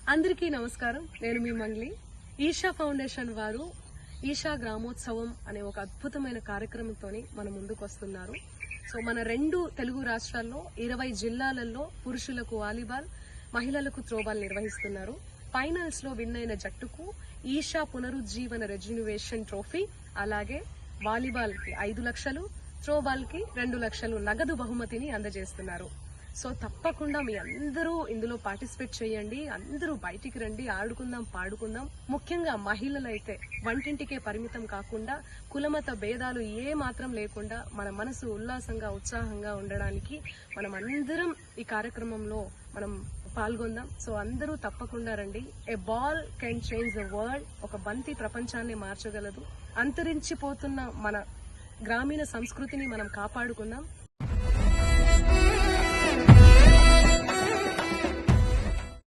అందరికీ నమస్కారం. నేను మీ మంగ్లీ. ఈషా ఫౌండేషన్ వారు ఈషా గ్రామోత్సవం అనే ఒక అద్భుతమైన కార్యక్రమంతోని మన ముందుకు వస్తున్నారు. సో మన 2 తెలుగు రాష్ట్రాల్లో 20 జిల్లాలలో పురుషులకు వాలీబాల్, మహిళలకు త్రోబాల్ నిర్వహిస్తున్నారు. ఫైనల్స్ లో విన్ అయిన జట్టుకు ఈషా పునరుజ్జీవన రెజ్యువేషన్ ట్రోఫీ, అలాగే వాలీబాల్ కి 5 లక్షలు, త్రోబాల్ కి 2 లక్షలు నగదు బహుమతిని అందజేస్తున్నారు. సో తప్పకుండా మీ అందరూ ఇందులో పార్టిసిపేట్ చేయండి. అందరూ బయటికి రండి, ఆడుకుందాం, పాడుకుందాం. ముఖ్యంగా మహిళలైతే వంటింటికే పరిమితం కాకుండా కులమత భేదాలు ఏ మాత్రం లేకుండా మన మనసు ఉల్లాసంగా, ఉత్సాహంగా ఉండడానికి మనం అందరం ఈ కార్యక్రమంలో మనం పాల్గొందాం. సో అందరూ తప్పకుండా రండి. A ball can change the world. ఒక బంతి ప్రపంచాన్ని మార్చగలదు. అంతరించిపోతున్న మన గ్రామీణ సంస్కృతిని మనం కాపాడుకుందాం.